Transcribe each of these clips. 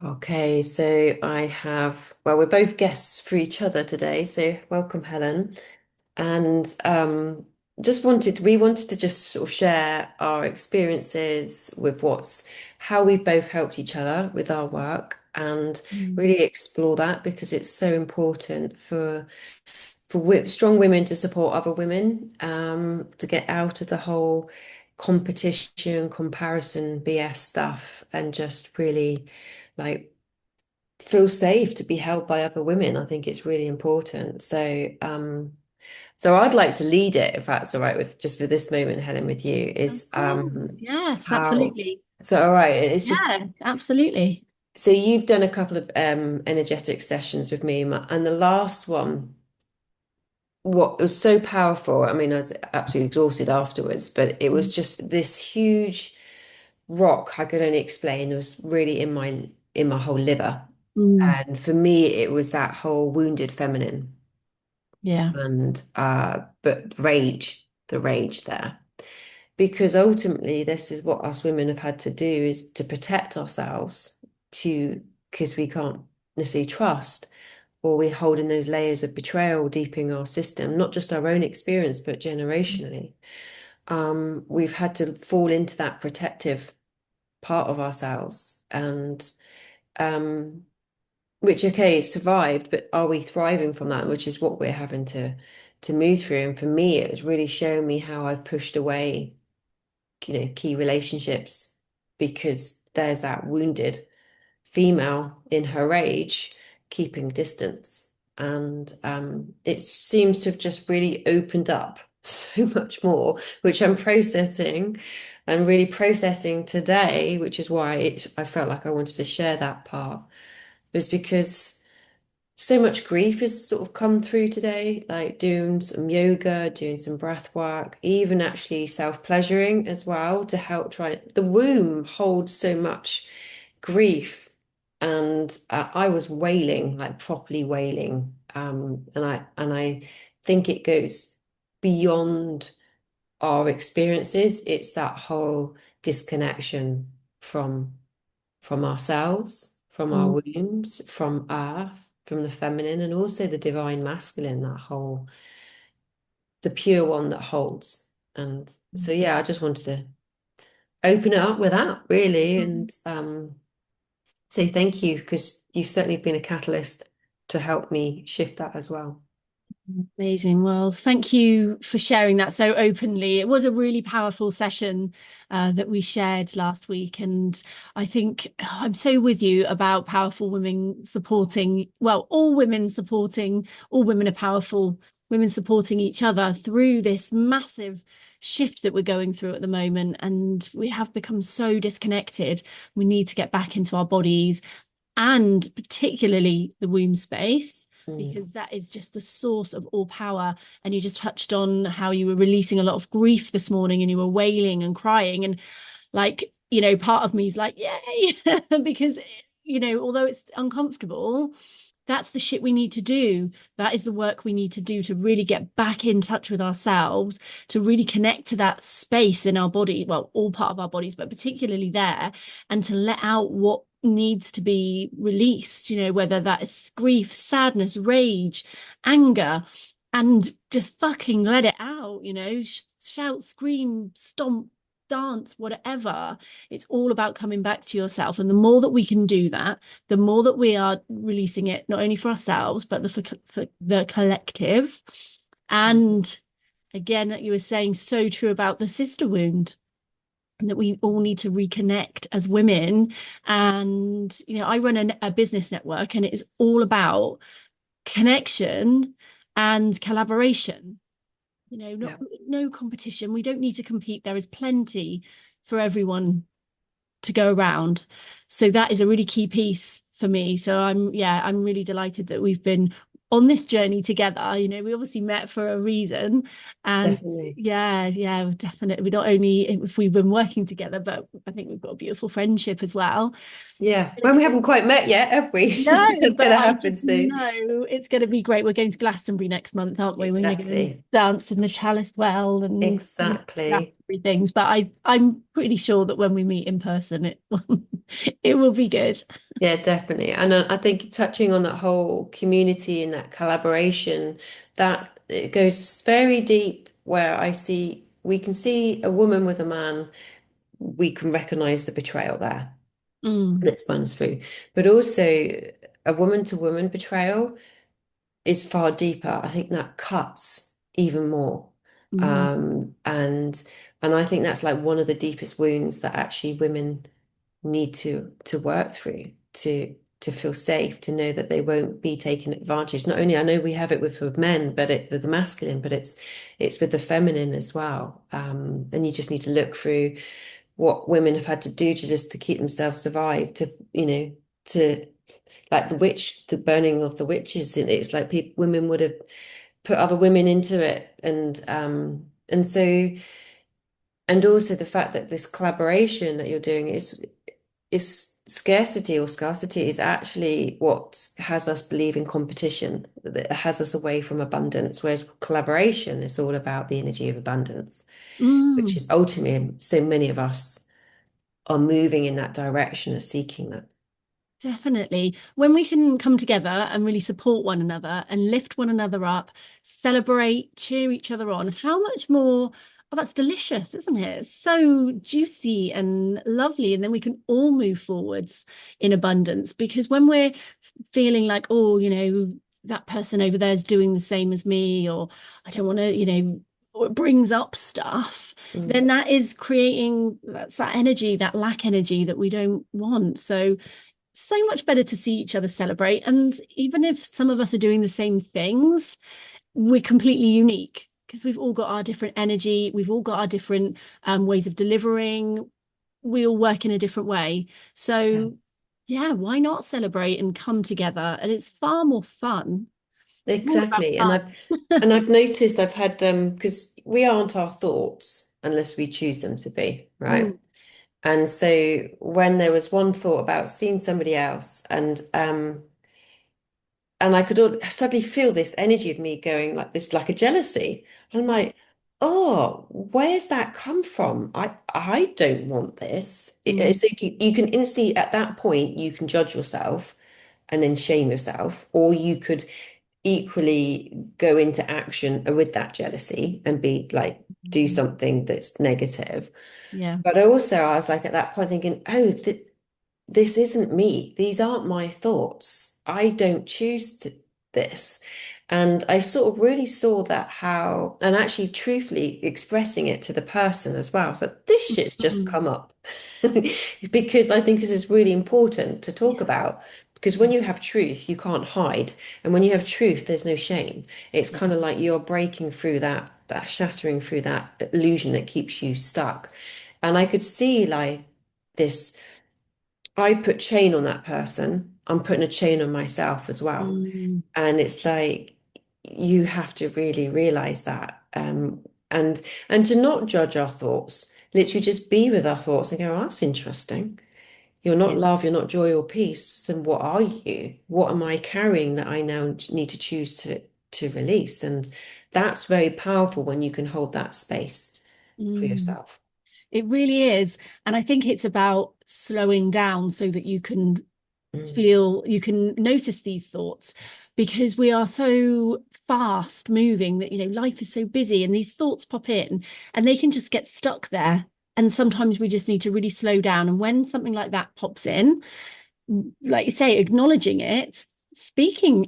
Okay, so we're both guests for each other today, so welcome, Helen. And we wanted to just sort of share our experiences with how we've both helped each other with our work and Mm. really explore that because it's so important for strong women to support other women, to get out of the whole competition, comparison, BS stuff, and just really like feel safe to be held by other women. I think it's really important. So I'd like to lead it, if that's all right with just for this moment, Helen, with you, Of is course, yes, how absolutely. so all right, it's just Yeah, absolutely. so you've done a couple of energetic sessions with me, and the last one, what was so powerful, I mean, I was absolutely exhausted afterwards, but it was just this huge rock I could only explain. It was really in my whole liver. Mm, And for me, it was that whole wounded feminine yeah. and but the rage there. Because ultimately, this is what us women have had to do is to protect ourselves to because we can't necessarily trust or we're holding those layers of betrayal deep in our system, not just our own experience, but generationally. We've had to fall into that protective part of ourselves and um which okay survived, but are we thriving from that, which is what we're having to move through. And for me it was really showing me how I've pushed away key relationships because there's that wounded female in her rage keeping distance. And it seems to have just really opened up so much more, which I'm processing and really processing today, which is why I felt like I wanted to share that part, was because so much grief has sort of come through today, like doing some yoga, doing some breath work, even actually self-pleasuring as well to help try. The womb holds so much grief, and I was wailing, like properly wailing, and I think it goes beyond our experiences. It's that whole disconnection from from ourselves, from our Mm, wombs, from earth, from the feminine, and also the divine masculine, that whole, the pure one that holds. And so, yeah, I just wanted to open it up with that, really, mm. and say thank you because you've certainly been a catalyst to help me shift that as well. Amazing. Well, thank you for sharing that so openly. It was a really powerful session that we shared last week. And I think I'm so with you about powerful women supporting, well, all women are powerful, women supporting each other through this massive shift that we're going through at the moment. And we have become so disconnected. We need to get back into our bodies and particularly the womb space, Mm. because that is just the source of all power. And you just touched on how you were releasing a lot of grief this morning and you were wailing and crying. And like, part of me is like, yay, because, although it's uncomfortable, that's the shit we need to do. That is the work we need to do to really get back in touch with ourselves, to really connect to that space in our body, well, all part of our bodies, but particularly there, and to let out what needs to be released, whether that is grief, sadness, rage, anger, and just fucking let it out, shout, scream, stomp, dance, whatever. It's all about coming back to yourself. And the more that we can do that, the more that we are releasing it, not only for ourselves, but for the collective. And again, that you were saying so true about the sister wound, and that we all need to reconnect as women. And, I run a business network and it is all about connection and collaboration. Not Yeah. no competition. We don't need to compete. There is plenty for everyone to go around. So that is a really key piece for me. So I'm really delighted that we've been on this journey together. We obviously met for a reason. And Definitely. yeah, definitely. We not only if we've been working together, but I think we've got a beautiful friendship as well. Yeah. When we haven't quite met yet, have we? No, That's but going to I happen just soon. know it's going to be great. We're going to Glastonbury next month, aren't we? We're going to go and Exactly. dance in the Chalice Well and Exactly. things, but I'm pretty sure that when we meet in person, it will be good. Yeah, definitely. And I think touching on that whole community and that collaboration, that it goes very deep where we can see a woman with a man, we can recognize the betrayal there Mm, that runs through. But also a woman to woman betrayal is far deeper. I think that cuts even more. mm, Um, and and I think that's like one of the deepest wounds that actually women need to work through to feel safe, to know that they won't be taken advantage. Not only I know we have it with men, but it with the masculine, but it's with the feminine as well. And you just need to look through what women have had to do to just to keep themselves survive, to to like the burning of the witches. And it's like women would have put other women into it, and so and also the fact that this collaboration that you're doing is scarcity or scarcity is actually what has us believe in competition, that has us away from abundance, whereas collaboration is all about the energy of abundance, which mm. is ultimately so many of us are moving in that direction of seeking that. Definitely. When we can come together and really support one another and lift one another up, celebrate, cheer each other on, how much more? Oh, that's delicious, isn't it? It's so juicy and lovely. And then we can all move forwards in abundance because when we're feeling like, oh, that person over there is doing the same as me, or I don't want to, or it brings up stuff, Mm. then that is creating that's that energy, that lack energy that we don't want. So much better to see each other celebrate. And even if some of us are doing the same things, we're completely unique because we've all got our different energy, we've all got our different ways of delivering, we all work in a different way. Yeah. So, yeah, why not celebrate and come together? And it's far more fun. It's all about Exactly. And I've fun. and I've noticed I've had because we aren't our thoughts unless we choose them to be, right? Mm, And so when there was one thought about seeing somebody else, and I could suddenly feel this energy of me going like this, like a jealousy. And I'm like, oh, where's that come from? I don't want this. mm, So you can instantly at that point you can judge yourself and then shame yourself, or you could equally go into action with that jealousy and be like do mm. something that's negative. Yeah. But also I was like at that point thinking, oh, th this isn't me. These aren't my thoughts. I don't choose this. And I sort of really saw that how, and actually truthfully expressing it to the person as well. So this shit's just Mm. come up because I think this is really important to talk Yeah. about. Because when Yeah. you have truth, you can't hide. And when you have truth, there's no shame. It's Yeah. kind of like you're breaking through that shattering through that illusion that keeps you stuck. And I could see like this. I put chain on that person, I'm putting a chain on myself as well. Mm. And it's like you have to really realize that. And to not judge our thoughts, literally just be with our thoughts and go, oh, that's interesting. You're not Yeah. love, you're not joy or peace. Then what are you? What am I carrying that I now need to choose to release? And that's very powerful when you can hold that space for Mm. yourself. It really is. And I think it's about slowing down so that Mm. you can notice these thoughts because we are so fast moving that, life is so busy and these thoughts pop in and they can just get stuck there. And sometimes we just need to really slow down. And when something like that pops in, like you say, acknowledging it, speaking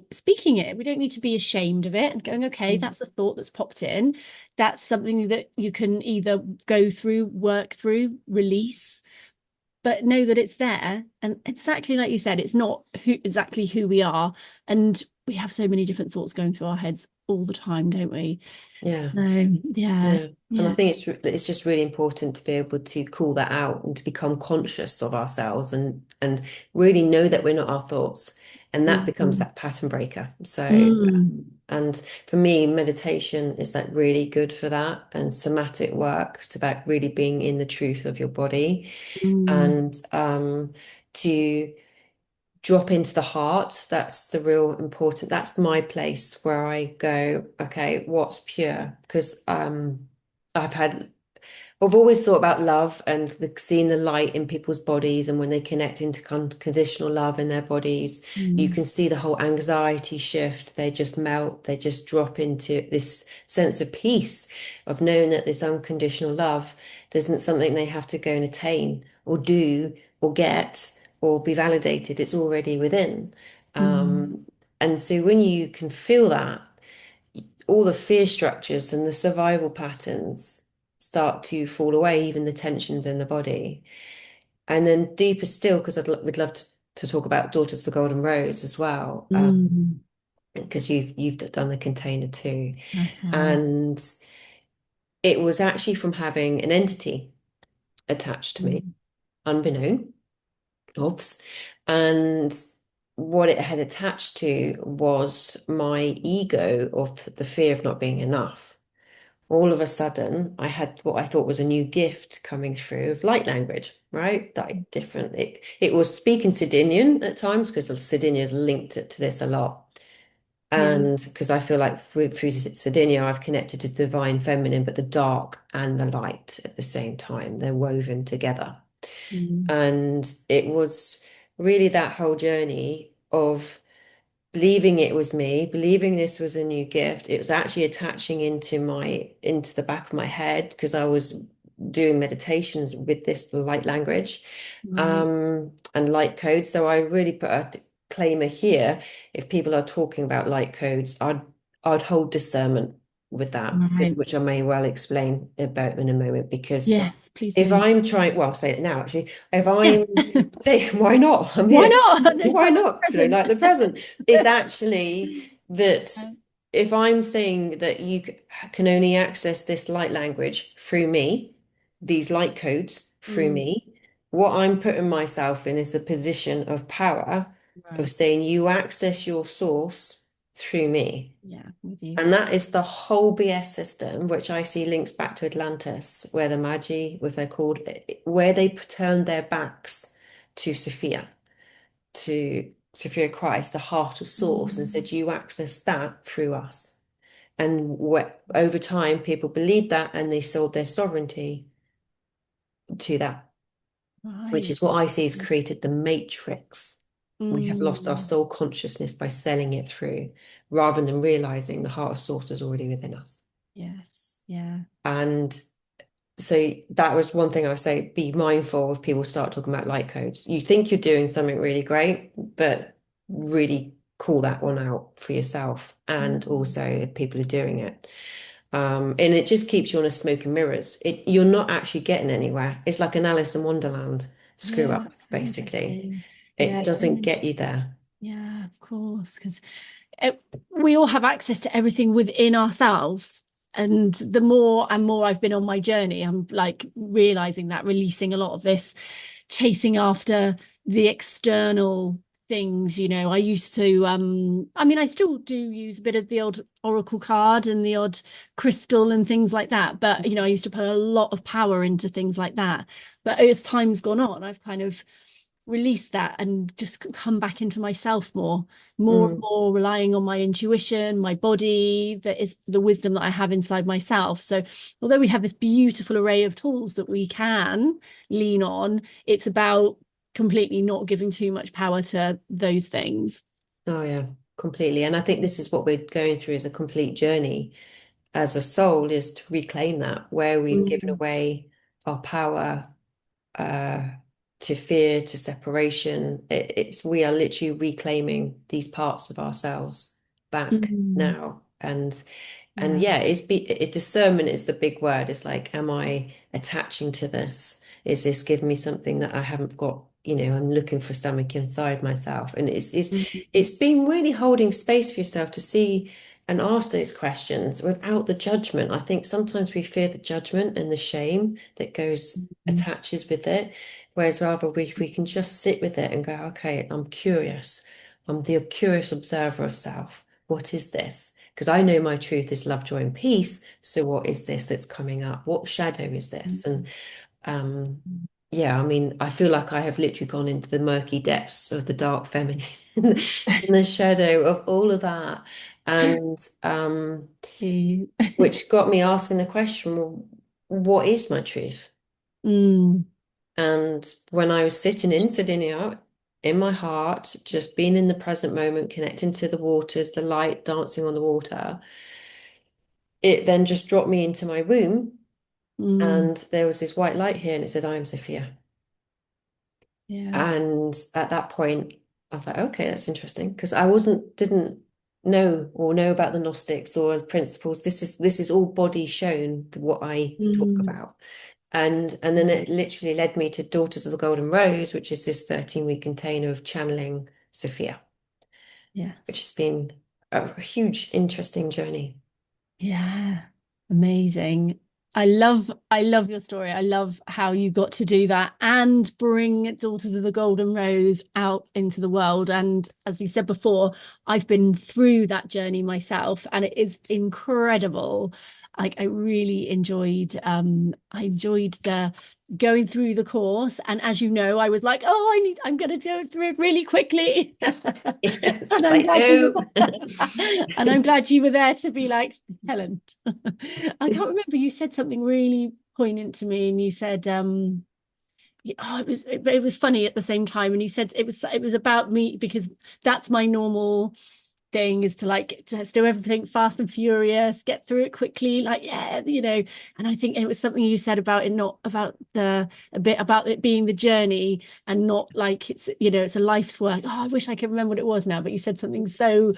it. We don't need to be ashamed of it and going, okay, Mm. that's a thought that's popped in. That's something that you can either go through, work through, release, but know that it's there. And exactly like you said, it's not exactly who we are. And we have so many different thoughts going through our heads all the time, don't we? Yeah. So yeah, Yeah, and I yeah. think it's just really important to be able to call that out and to become conscious of ourselves and really know that we're not our thoughts, and that becomes Mm, that pattern breaker. So, mm, and for me, meditation is like really good for that, and somatic work is about really being in the truth of your body, mm, and to drop into the heart. That's the real important. That's my place where I go, okay, what's pure? Because I've had I've always thought about love and seeing the light in people's bodies, and when they connect into conditional love in their bodies, you Mm, can see the whole anxiety shift. They just melt, they just drop into this sense of peace of knowing that this unconditional love isn't something they have to go and attain or do or get or be validated. It's already within. mm, And so when you can feel that, all the fear structures and the survival patterns start to fall away, even the tensions in the body. And then deeper still, because would love to talk about Daughters of the Golden Rose as well, mm. because you've done the container too. I have. And it was actually from having an entity attached to me, Mm, unbeknown, obs. And what it had attached to was my ego of the fear of not being enough. All of a sudden, I had what I thought was a new gift coming through of light language, right? Like different. It was speaking Sardinian at times because Sardinia's linked it to this a lot. yeah. And because I feel like through Sardinia, I've connected to the divine feminine, but the dark and the light at the same time. They're woven together. Mm, And it was really that whole journey of believing it was me, believing this was a new gift. It was actually attaching into the back of my head because I was doing meditations with this light language right. and light code. So I really put a disclaimer here. If people are talking about light codes, I'd hold discernment with that, Right. which I may well explain about in a moment. Because Yes, please if do. I'm trying, well, I'll say it now actually. If Yeah. I'm say, why not? I'm Why here. not? No Why time like not? the You know, present. like the present is actually that Yeah. if I'm saying that you can only access this light language through me, these light codes through Mm, me, what I'm putting myself in is a position of power of right. saying you access your source through me. Yeah, with you. And that is the whole BS system, which I see links back to Atlantis, where the Magi, what they're called, where they turned their backs to Sophia, to Sophia Christ, the heart of source, and Mm, said, you access that through us. And over time, people believed that and they sold their sovereignty to that, which right. is what I see has created the matrix. We have lost our Mm, soul consciousness by selling it through rather than realizing the heart of source is already within us. yes. Yeah. And so that was one thing I say, be mindful if people start talking about light codes. You think you're doing something really great, but really call that one out for yourself and Mm, also if people are doing it. And it just keeps you on a smoke and mirrors. You're not actually getting anywhere. It's like an Alice in Wonderland screw yeah, up, that's so basically. interesting. Yeah, It it's so doesn't get you interesting. there. Yeah, of course, because we all have access to everything within ourselves. And the more and more I've been on my journey, I'm like realizing that, releasing a lot of this chasing after the external things. I used to I mean, I still do use a bit of the odd oracle card and the odd crystal and things like that, but I used to put a lot of power into things like that. But as time's gone on, I've kind of release that and just come back into myself more and Mm. more relying on my intuition, my body, that is the wisdom that I have inside myself. So although we have this beautiful array of tools that we can lean on, it's about completely not giving too much power to those things. Oh, yeah, completely. And I think this is what we're going through as a complete journey as a soul is to reclaim that where we've given Mm, away our power uh, to fear, to separation. It's we are literally reclaiming these parts of ourselves back mm, now. And yeah. yeah, discernment is the big word. It's like, am I attaching to this? Is this giving me something that I haven't got? I'm looking for something inside myself. And Mm, it's been really holding space for yourself to see and ask those questions without the judgment. I think sometimes we fear the judgment and the shame that goes mm, attaches with it. Whereas rather if we can just sit with it and go, okay, I'm curious. I'm the curious observer of self. What is this? Because I know my truth is love, joy, and peace. So what is this that's coming up? What shadow is this? And um, mm. yeah, I mean, I feel like I have literally gone into the murky depths of the dark feminine in the shadow of all of that. And Mm. which got me asking the question, well, what is my truth? Mm, And when I was sitting in Sardinia, in my heart, just being in the present moment, connecting to the waters, the light dancing on the water, it then just dropped me into my womb. mm, And there was this white light here, and it said, I am Sophia. yeah. And at that point, I thought, okay, that's interesting because I didn't know about the Gnostics or the principles. This is all body shown, what I talk Mm, about. And then it literally led me to Daughters of the Golden Rose, which is this 13-week container of channeling Sophia, which yes. has been a huge, interesting journey. Yeah, amazing. I love your story. I love how you got to do that and bring Daughters of the Golden Rose out into the world. And as we said before, I've been through that journey myself, and it is incredible. Like I enjoyed the going through the course. And as you know, I was like, oh, I'm gonna go through it really quickly. Yes, And it's I'm like, glad you no. were and I'm glad you were there to be like, Helen. I can't remember, you said something really poignant to me, and you said oh, it was funny at the same time, and you said it was about me because that's my normal thing, is to like to do everything fast and furious, get through it quickly, like, yeah, and I think it was something you said about it, not about the a bit about it being the journey, and not like it's a life's work. Oh, I wish I could remember what it was now, but you said something so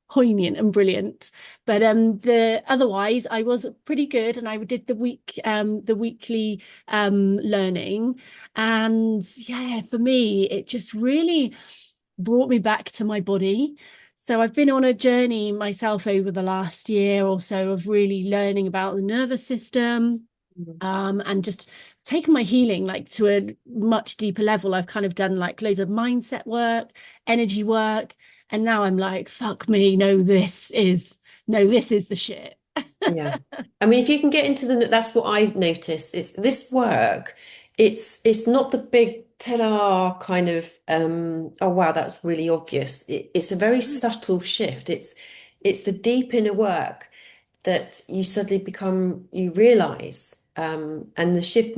poignant and brilliant. But the otherwise I was pretty good, and I did the weekly learning, and yeah, for me it just really brought me back to my body. So I've been on a journey myself over the last year or so of really learning about the nervous system, and just taken my healing like to a much deeper level. I've kind of done like loads of mindset work, energy work, and now I'm like, fuck me, no, this is the shit. Yeah. I mean, if you can get into that's what I've noticed. It's this work, it's not the big ta-da kind of oh wow, that's really obvious. It's a very subtle shift. It's the deep inner work that you suddenly you realize. And the shift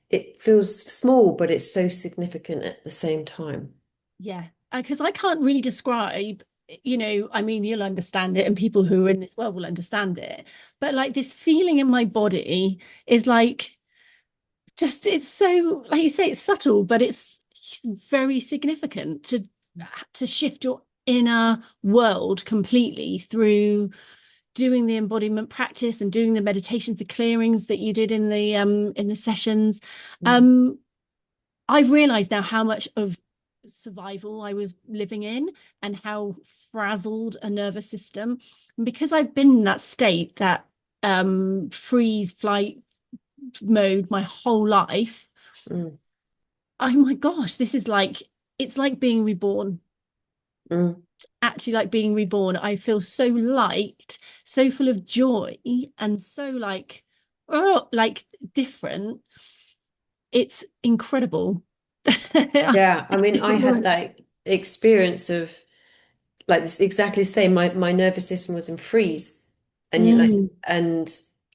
it feels small, but it's so significant at the same time. Yeah, because I can't really describe, I mean, you'll understand it, and people who are in this world will understand it. But like this feeling in my body is like, just, it's so, like you say, it's subtle, but it's very significant to shift your inner world completely through doing the embodiment practice and doing the meditations, the clearings that you did in the sessions. Mm. um I realize now how much of survival I was living in, and how frazzled a nervous system. And because I've been in that state, that freeze flight mode my whole life, Mm. oh my gosh, this is like, it's like being reborn. Mm. Actually, like being reborn. I feel so light, so full of joy, and so like, oh, like different. It's incredible. Yeah, I mean, I had that experience of like this exactly the same. My nervous system was in freeze, and you like, Mm, and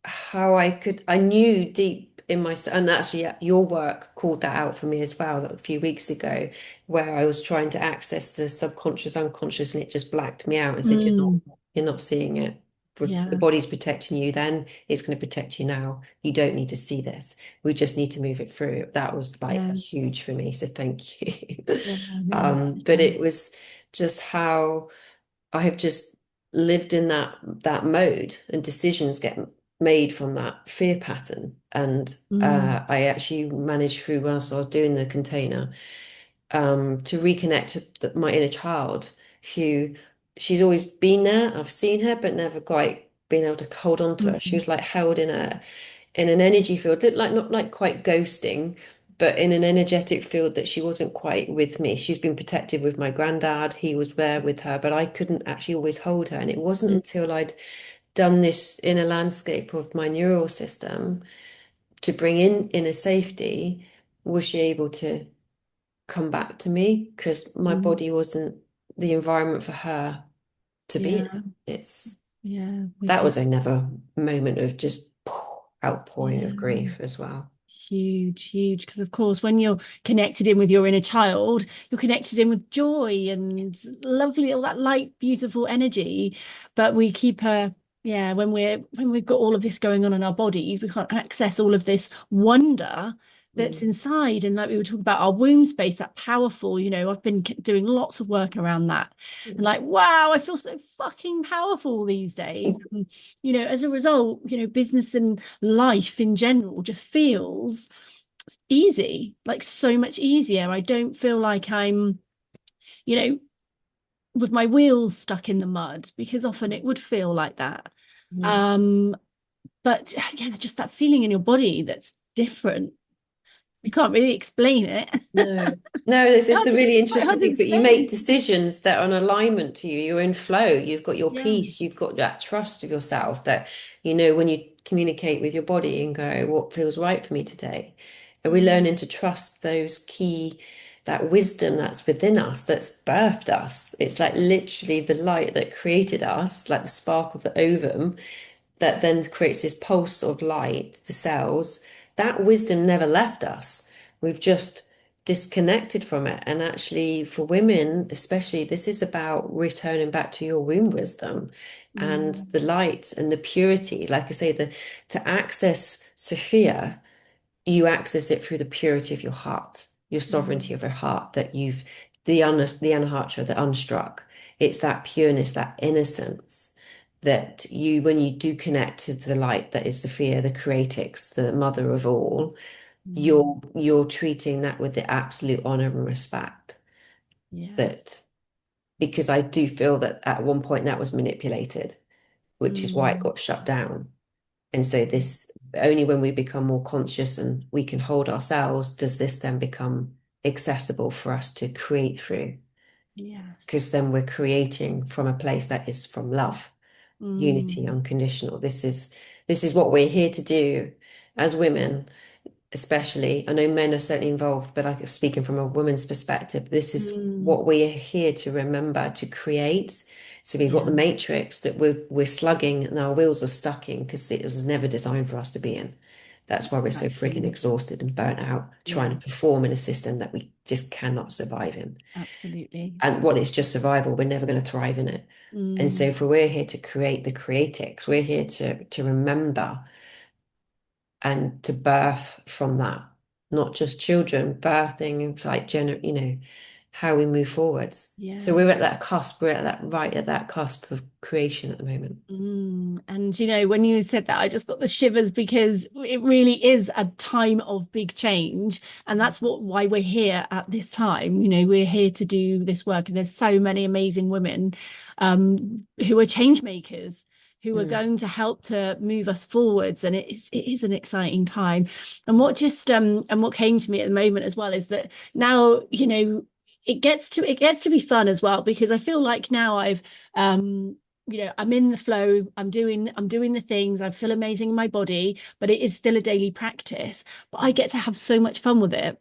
how I knew deep in my and actually your work called that out for me as well a few weeks ago, where I was trying to access the subconscious, unconscious, and it just blacked me out and said, mm, you're not seeing it. The yeah, body's protecting you, then it's going to protect you now. You don't need to see this. We just need to move it through. That was like yeah, huge for me. So thank you. yeah, no, But pleasure. it was just how I have just lived in that mode, and decisions get made from that fear pattern. And Mm, I actually managed through whilst I was doing the container to reconnect to my inner child, who she's always been there. I've seen her, but never quite been able to hold on to her. She mm, was like held in an energy field, like not like quite ghosting, but in an energetic field that she wasn't quite with me. She's been protected with my granddad. He was there with her, but I couldn't actually always hold her. And it wasn't mm, until I'd done this inner landscape of my neural system to bring in inner safety, was she able to come back to me because my mm. body wasn't the environment for her to be Yeah, in. It's yeah, with that you. was another moment of just outpouring of Yeah. grief as well. Huge, huge. Because of course, when you're connected in with your inner child, you're connected in with joy and lovely, all that light, beautiful energy. But we keep yeah, when we've got all of this going on in our bodies, we can't access all of this wonder that's Mm. inside. And like we were talking about our womb space, that powerful, I've been doing lots of work around that. And Mm. like, wow, I feel so fucking powerful these days. And, as a result, business and life in general just feels easy, like so much easier. I don't feel like I'm, you know, with my wheels stuck in the mud, because often it would feel like that. Mm. Um, but yeah, just that feeling in your body that's different. You can't really explain it. No, no, this is the really It's quite interesting hard to thing. But you make explain. decisions that are in alignment to you. You're in flow. You've got your Yeah. peace. You've got that trust of yourself that, when you communicate with your body and go, what feels right for me today? And we're Mm. learning to trust that wisdom that's within us, that's birthed us. It's like literally the light that created us, like the spark of the ovum that then creates this pulse of light, the cells. That wisdom never left us. We've just disconnected from it. And actually, for women, especially, this is about returning back to your womb wisdom and Mm. the light and the purity. Like I say, to access Sophia, you access it through the purity of your heart, your sovereignty Mm. of your heart, that you've the anahata, the unstruck. It's that pureness, that innocence that when you do connect to the light that is Sophia, the creatrix, the mother of all, Mm. you're treating that with the absolute honor and respect. Yes. That because I do feel that at one point that was manipulated, which is why it Mm. got shut down. And so this only when we become more conscious and we can hold ourselves, does this then become accessible for us to create through? Yes. Because then we're creating from a place that is from love, unity, Mm. unconditional. This is what we're here to do as women, especially. I know men are certainly involved, but I'm speaking from a woman's perspective. This is Mm. what we're here to remember to create. So we've got the Yeah. matrix that we're slugging and our wheels are stuck in because it was never designed for us to be in. That's why we're so freaking Absolutely. exhausted and burnt out trying to Yeah. perform in a system that we just cannot survive in. Absolutely. And while it's just survival, we're never going to thrive in it. And so Mm. if we're here to create the creatix, we're here to remember and to birth from that, not just children, birthing like how we move forwards. So Yeah. we're at that cusp, we're at that right at that cusp of creation at the moment. And when you said that, I just got the shivers, because it really is a time of big change. And that's why we're here at this time. We're here to do this work. And there's so many amazing women who are change makers, who are Mm, going to help to move us forwards. And it is an exciting time. And what came to me at the moment as well is that now, it gets to be fun as well, because I feel like now I'm in the flow. I'm doing the things. I feel amazing in my body, but it is still a daily practice. But I get to have so much fun with it,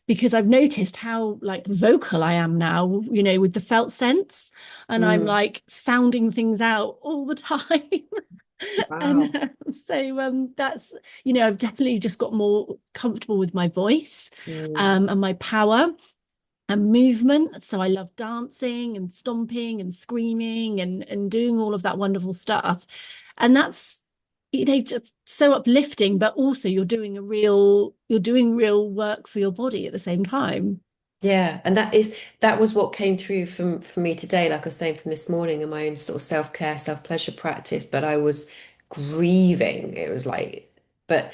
because I've noticed how like vocal I am now, with the felt sense, and I'm mm, like sounding things out all the time. And wow. that's, I've definitely just got more comfortable with my voice, Mm, and my power and movement. So I love dancing and stomping and screaming and doing all of that wonderful stuff. And that's, just so uplifting, but also you're doing real work for your body at the same time. yeah, and that was what came through from for me today, like I was saying from this morning in my own sort of self-care, self-pleasure practice, but I was grieving. It was like, but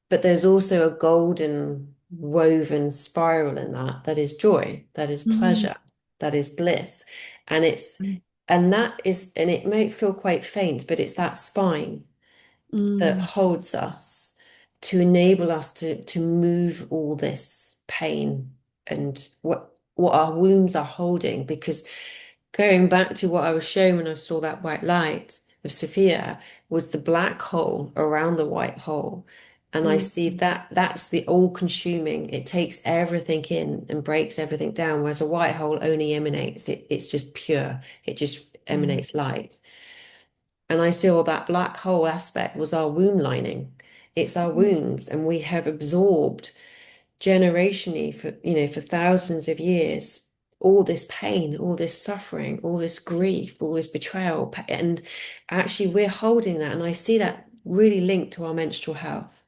there's also a golden woven spiral in that is joy, that is Mm. pleasure, that is bliss. And it may feel quite faint, but it's that spine that Mm. holds us to enable us to move all this pain and what our wounds are holding. Because going back to what I was shown when I saw that white light of Sophia was the black hole around the white hole. And I Mm. see that that's the all consuming. It takes everything in and breaks everything down, whereas a white hole only emanates. It's just pure. It just Yeah. emanates light. And I saw that black hole aspect was our womb lining. It's our Mm. wounds, and we have absorbed generationally for, for thousands of years, all this pain, all this suffering, all this grief, all this betrayal. And actually, we're holding that. And I see that really linked to our menstrual health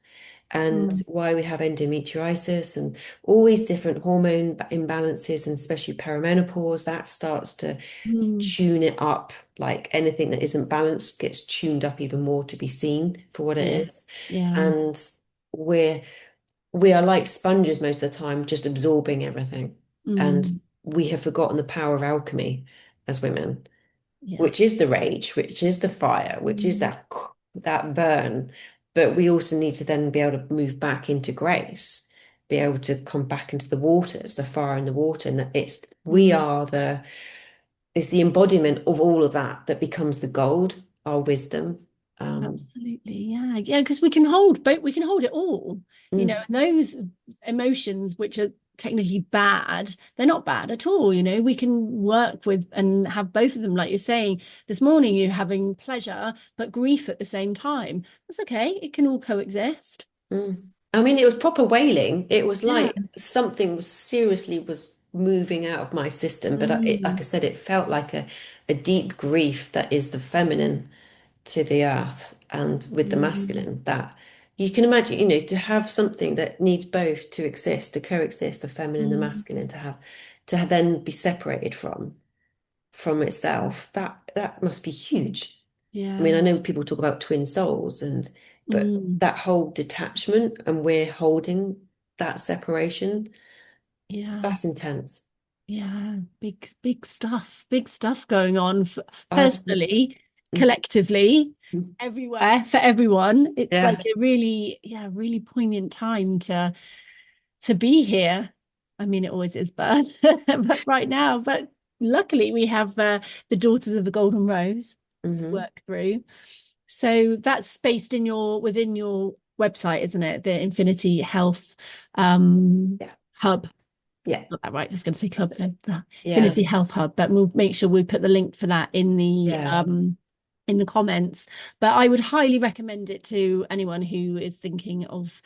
and Mm. why we have endometriosis and all these different hormone imbalances, and especially perimenopause, that starts to Mm. tune it up. Like anything that isn't balanced gets tuned up even more to be seen for what it Yeah. is. Yeah. And we're we are like sponges most of the time, just absorbing everything. And Mm. we have forgotten the power of alchemy as women, Yeah. which is the rage, which is the fire, which is Mm. that burn. But we also need to then be able to move back into grace, be able to come back into the waters, the fire and the water, and that we Mm. are it's the embodiment of all of that that becomes the gold, our wisdom. Um, Absolutely. Yeah. Yeah. Because we can hold both, we can hold it all, mm, and those emotions which are technically bad, they're not bad at all. We can work with and have both of them. Like you're saying, this morning you're having pleasure, but grief at the same time. That's okay. It can all coexist. mm. I mean, it was proper wailing. It was Yeah. like something was moving out of my system. But like I Mm. said, it felt like a deep grief that is the feminine to the earth and with the Mm. masculine. That you can imagine, to have something that needs both to exist, to coexist, the feminine and the Mm. masculine, to then be separated from itself. That must be huge. I mean, I Yeah. know people talk about twin souls, but Mm. that whole detachment, and we're holding that separation, Yeah. that's intense. Yeah, big stuff going on Absolutely. personally, collectively, everywhere for everyone. It's like Yes. a really, yeah, really poignant time to be here. I mean, it always is, but right now, but luckily we have the Daughters of the Golden Rose to Hmm. work through. So that's based within your website, isn't it? The Infinity Health Yeah. Hub. Yeah. Got that right. Just going to say club then. Yeah. Infinity Health Hub, but we'll make sure we put the link for that Yeah. in the comments. But I would highly recommend it to anyone who is thinking of,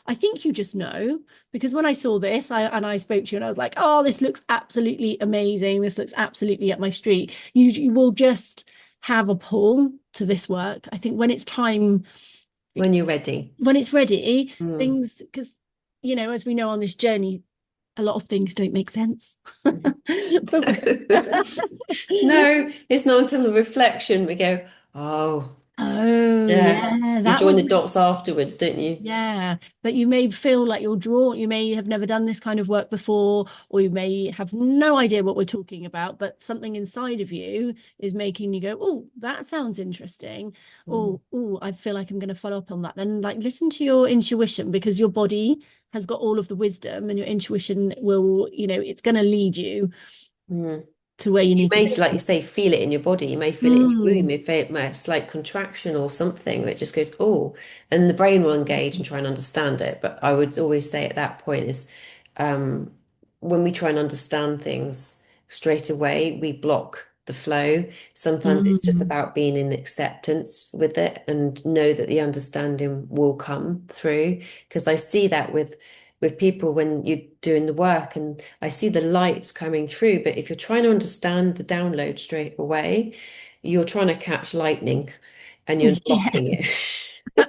I think you just know, because when I saw this, I spoke to you and I was like, oh, this looks absolutely amazing. This looks absolutely up my street. You will just have a pull to this work. I think when it's time, When you're ready. when it's ready, Mm. things, because as we know on this journey, a lot of things don't make sense. But No, it's not until the reflection we go, oh, oh yeah. yeah, You that join was the dots afterwards, don't you? yeah. But you may feel like you're drawn, you may have never done this kind of work before, or you may have no idea what we're talking about, but something inside of you is making you go, oh, that sounds interesting. Mm. Oh, I feel like I'm going to follow up on that. Then like listen to your intuition, because your body has got all of the wisdom, and your intuition will, it's going to lead you Mm. to where you You need to may, be. like you say, feel it in your body. You may feel it in your womb. Mm. If it's like contraction or something, it just goes, oh, and the brain will engage and try and understand it. But I would always say at that point is um, when we try and understand things straight away, we block the flow. Sometimes it's just Mm. about being in acceptance with it and know that the understanding will come through. Because I see that with people when you're doing the work, and I see the lights coming through. But if you're trying to understand the download straight away, you're trying to catch lightning and you're Yeah. blocking it. I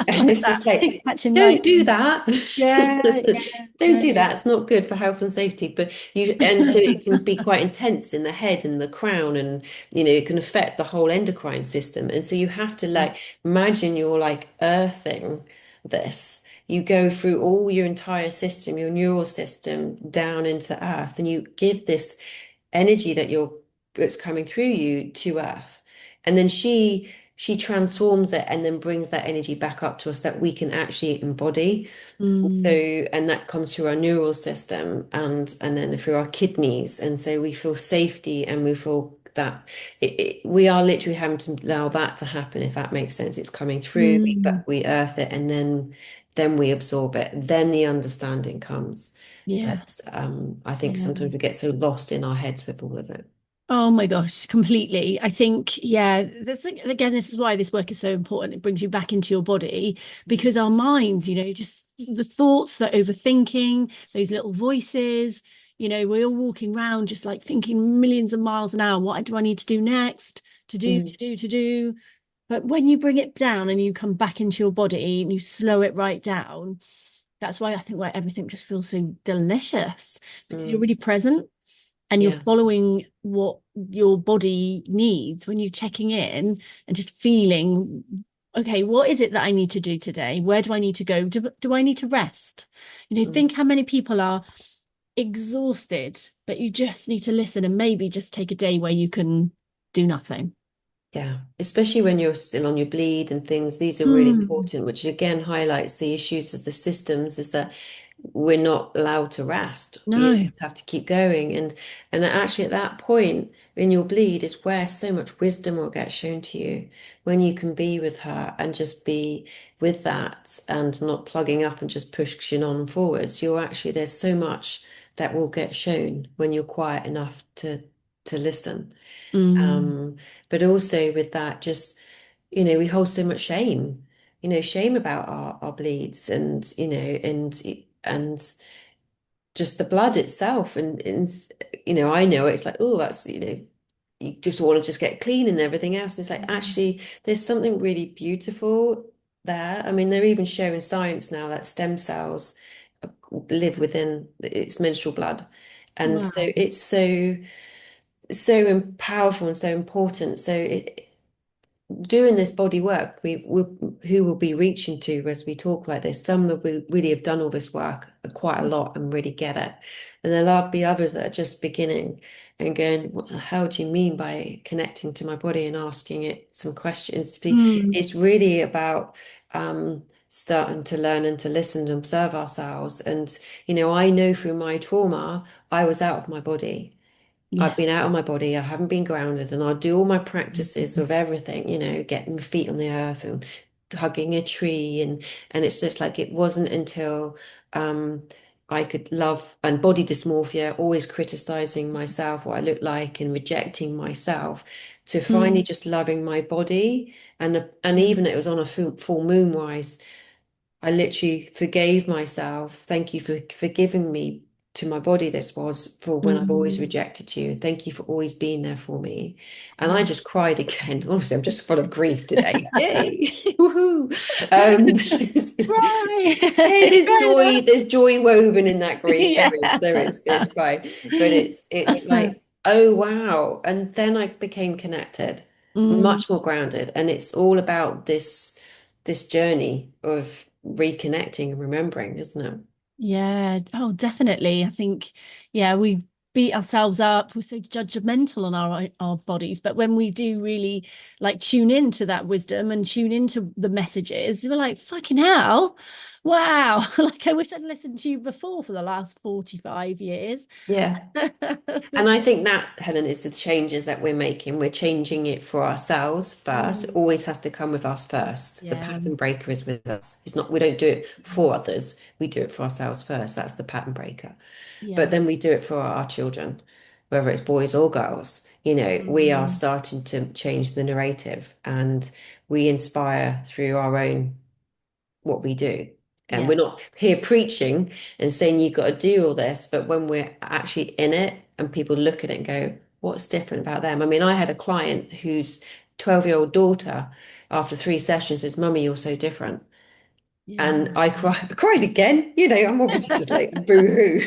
And like it's just that. like, Catching don't do lightning. that. Yeah, yeah. Don't No. do that. It's not good for health and safety. But it can be quite intense in the head and the crown, and it can affect the whole endocrine system. And so you have to like imagine you're like earthing this. You go through all your entire system, your neural system down into earth, and you give this energy that's coming through you to earth. And then she transforms it and then brings that energy back up to us that we can actually embody. So, Mm. and that comes through our neural system and then through our kidneys. And so we feel safety and we feel that we are literally having to allow that to happen, if that makes sense. It's coming through, Mm. but we earth it and then we absorb it. Then the understanding comes. But Yes. I think Yeah. sometimes we get so lost in our heads with all of it. Oh my gosh, completely. I think, yeah, that's again, this is why this work is so important. It brings you back into your body because our minds, just the thoughts, the overthinking, those little voices, we're all walking around just like thinking millions of miles an hour. What do I need to do next? To do, to Mm, do, to do. But when you bring it down and you come back into your body and you slow it right down, that's why I think why everything just feels so delicious because you're mm, really present and you're yeah. following what your body needs when you're checking in and just feeling, okay, what is it that I need to do today? Where do I need to go? Do I need to rest? Mm. Think how many people are exhausted, but you just need to listen and maybe just take a day where you can do nothing. Yeah, especially when you're still on your bleed and things, these are really Mm, important, which again highlights the issues of the systems is that we're not allowed to rest. You no. just have to keep going. And actually at that point in your bleed is where so much wisdom will get shown to you when you can be with her and just be with that and not plugging up and just pushing on forwards. You're actually there's so much that will get shown when you're quiet enough to listen. Mm, Um, but also with that, just, we hold so much shame, shame about our bleeds and, and just the blood itself. And, I know it's like, oh, that's, you just want to just get clean and everything else. And it's like, yeah. actually, there's something really beautiful there. I mean, they're even showing science now that stem cells live within its menstrual blood. And so Wow. it's so powerful and so important. So doing this body work, who will be reaching to as we talk like this. Some of we really have done all this work quite a lot and really get it, and there'll be others that are just beginning and going, "What the hell do you mean by connecting to my body and asking it some questions?" Mm, It's really about starting to learn and to listen and observe ourselves. And I know through my trauma, I was out of my body. I've yeah. been out of my body. I haven't been grounded, and I'll do all my practices of everything, getting my feet on the earth and hugging a tree, and it's just like it wasn't until um, I could love and body dysmorphia, always criticizing myself, what I look like, and rejecting myself, to finally Mm, just loving my body, and yeah. even it was on a full moon wise. I literally forgave myself. Thank you for forgiving me to my body. This was for when I've always Mm, rejected you. Thank you for always being there for me. And I yeah. just cried again. Honestly, I'm just full of grief today. Yay! Woohoo! Um, Right. yeah, Great. there's joy woven in that grief. Yeah. There's crying. But it's like, oh wow. And then I became connected, Mm, much more grounded. And it's all about this journey of reconnecting and remembering, isn't it? yeah. Oh, definitely. I think, yeah, we beat ourselves up. We're so judgmental on our bodies. But when we do really like tune into that wisdom and tune into the messages, we're like, fucking hell. Wow. Like I wish I'd listened to you before for the last 45 years. Yeah. And I think that, Helen, is the changes that we're making. We're changing it for ourselves first. It Mm, always has to come with us first. The yeah. pattern breaker is with us. It's not, we don't do it for others. We do it for ourselves first. That's the pattern breaker. But Yeah. then we do it for our children, whether it's boys or girls. We are Mm, starting to change the narrative and we inspire through our own what we do. And yeah. we're not here preaching and saying you've got to do all this, but when we're actually in it and people look at it and go, what's different about them? I mean, I had a client whose 12-year-old daughter, after 3 sessions, says, Mummy, you're so different. Yeah. And I cried again. I'm obviously just like boo-hoo.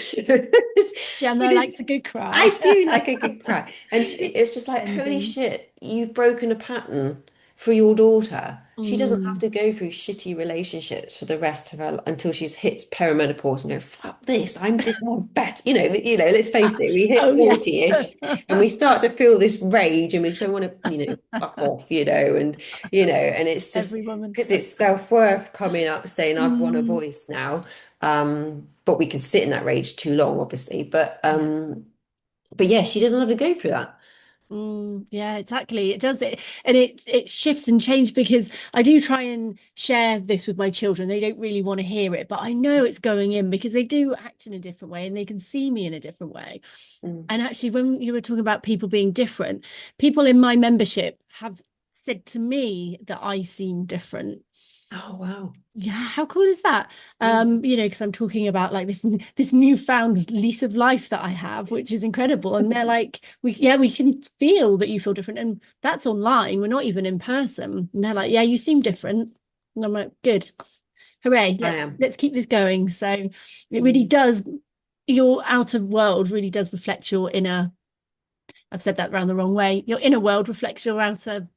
Gemma likes a good I cry. do like a good cry. And it's just like, holy Sensing. shit, you've broken a pattern for your daughter. She doesn't have Mm. to go through shitty relationships for the rest of her until she's hit perimenopause and go, fuck this, I'm just not better. Let's face it, we hit Oh, yeah. 40-ish and we start to feel this rage and we don't want to, fuck off, and it's just Every woman. because it's self-worth coming up saying, I've won a Mm. voice now. But we can sit in that rage too long, obviously. But Yeah. yeah, she doesn't have to go through that. Yeah, exactly. It does it, and it shifts and changes because I do try and share this with my children. They don't really want to hear it, but I know it's going in because they do act in a different way and they can see me in a different way. Mm. And actually, when you were talking about people being different, people in my membership have said to me that I seem different. Oh, wow. Yeah, how cool is that? Mm. Because I'm talking about like this newfound lease of life that I have, which is incredible. And they're like, we can feel that you feel different. And that's online. We're not even in person. And they're like, yeah, you seem different. And I'm like, good. Hooray, I let's am. let's keep this going. So it really Mm. does, your outer world really does reflect your inner, I've said that around the wrong way. Your inner world reflects your outer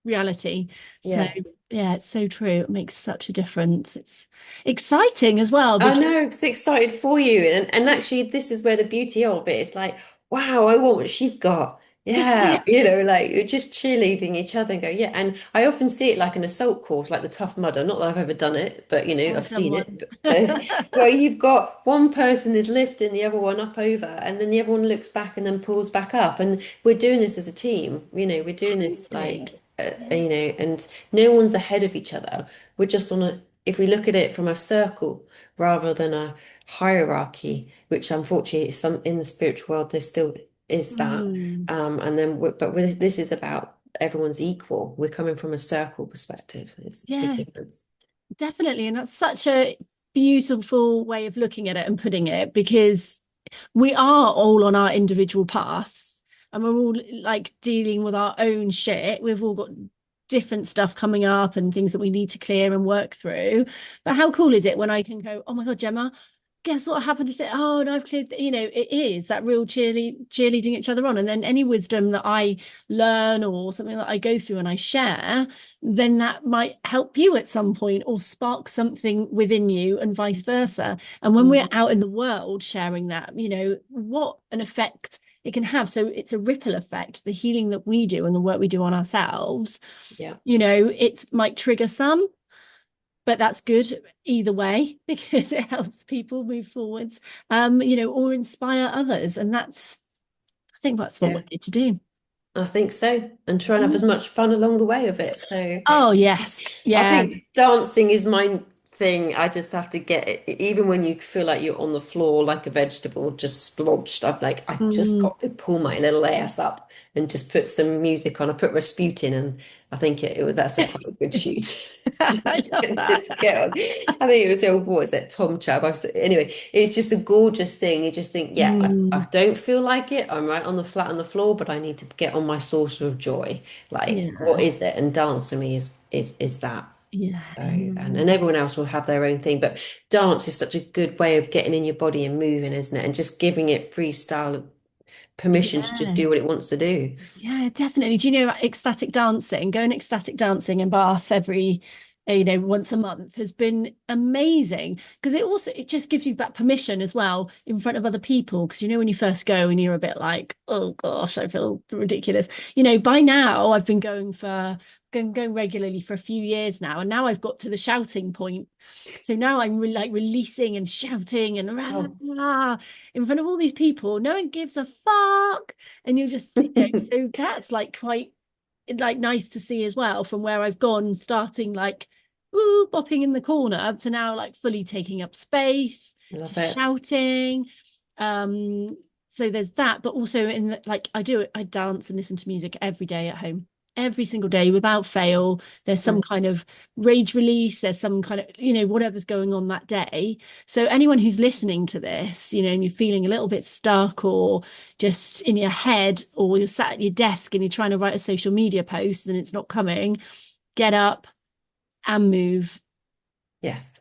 reality. So Yeah. yeah, it's so true. It makes such a difference. It's exciting as well I because know, it's excited for you. And actually, this is where the beauty of it is like, wow, I want what she's got. Yeah. yeah, Like you're just cheerleading each other and go, yeah. And I often see it like an assault course, like the Tough Mudder. Not that I've ever done it, but I've I've done seen one. it. Where you've got one person is lifting the other one up over, and then the other one looks back and then pulls back up. And we're doing this as a team. We're doing this Totally. Yeah. and no one's ahead of each other. We're just on if we look at it from a circle rather than a hierarchy, which unfortunately is some in the spiritual world there still is that. Mm. And then this is about everyone's equal. We're coming from a circle perspective. It's a big Yeah, difference. definitely. And that's such a beautiful way of looking at it and putting it because we are all on our individual paths and we're all like dealing with our own shit. We've all got different stuff coming up and things that we need to clear and work through. But how cool is it when I can go, oh my God, Gemma, guess what happened to say, oh, no, I've cleared, it is that real cheerleading each other on. And then any wisdom that I learn or something that I go through and I share, then that might help you at some point or spark something within you and vice versa. And when we're Mhm. out in the world sharing that, what an effect it can have. So it's a ripple effect, the healing that we do and the work we do on ourselves, Yeah. it might trigger some, but that's good either way because it helps people move forwards, or inspire others. And I think that's what we're Yeah. here to do. I think so. And try and have as Mm. much fun along the way of it. So Oh, yes. I Yeah. think dancing is my thing. I just have to get it, even when you feel like you're on the floor like a vegetable, just splodged. I'm like, I've just Mm. got to pull my little ass up and just put some music on. I put Rasputin, and I think that's a quite a good tune. I love Just get on. that. I think it was what is it, Tom Chubb? Anyway, it's just a gorgeous thing. You just think, yeah, I Mm. don't feel like it. I'm right on the flat on the floor, but I need to get on my source of joy. Like, what Yeah. is it? And dance to me is that. Yeah. So, and everyone else will have their own thing, but dance is such a good way of getting in your body and moving, isn't it? And just giving it freestyle permission to just Yeah. do what it wants to do. Yeah, definitely. Do you know about ecstatic dancing? Going ecstatic dancing in Bath every, once a month has been amazing because it just gives you that permission as well in front of other people. Because when you first go and you're a bit like, oh gosh, I feel ridiculous. By now I've been going regularly for a few years now, and now I've got to the shouting point. So now I'm like releasing and shouting and rah, Oh. rah, in front of all these people. No one gives a fuck, and you're just so that's like quite like nice to see as well from where I've gone starting like ooh bopping in the corner to now like fully taking up space, Love just it. shouting. So there's that, but also like I dance and listen to music every day at home, every single day without fail. There's some Mm. kind of rage release, there's some kind of whatever's going on that day. So anyone who's listening to this, and you're feeling a little bit stuck or just in your head, or you're sat at your desk and you're trying to write a social media post and it's not coming, get up and move. Yes.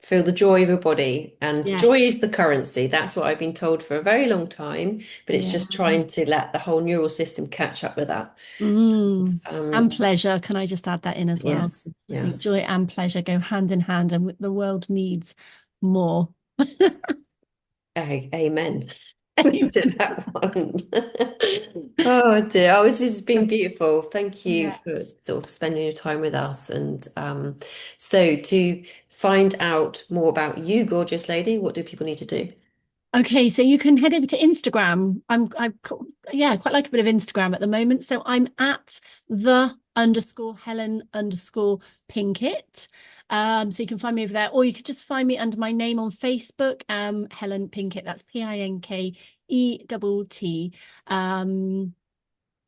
Feel the joy of your body. And joy Yes. is the currency. That's what I've been told for a very long time. But it's Yeah. just trying to let the whole neural system catch up with that. And pleasure. Can I just add that in as well? Yes, I think yes. joy and pleasure go hand in hand, and the world needs more. Amen to Amen. that one. Oh dear. Oh, this has been beautiful. Thank you for Yes. sort of spending your time with us. And so to find out more about you, gorgeous lady, what do people need to do? Okay, so you can head over to Instagram. Yeah, quite like a bit of Instagram at the moment. So I'm at the_Helen_Pinkett. So you can find me over there, or you could just find me under my name on Facebook, Helen Pinkett. That's Pinkett.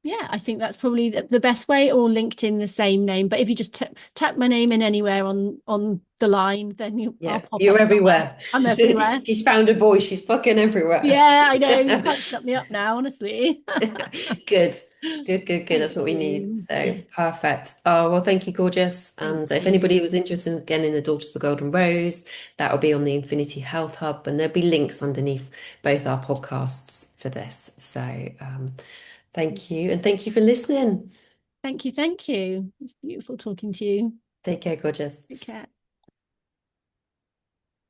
Yeah, I think that's probably the best way, or LinkedIn, the same name. But if you just tap my name in anywhere on the line, then I'll Yeah, pop you're up somewhere. everywhere. I'm everywhere. She's found a voice. She's fucking everywhere. Yeah, I know. You can't shut me up now, honestly. Good, good. Thank That's what we need. you. So Yeah, perfect. Oh, well, thank you, gorgeous. thank And if you. anybody was interested again in the Daughters of the Golden Rose, that will be on the Infinity Health Hub, and there'll be links underneath both our podcasts for this. So thank you, and thank you for listening. Thank you. Thank you. It's beautiful talking to you. Take care, gorgeous. Take care.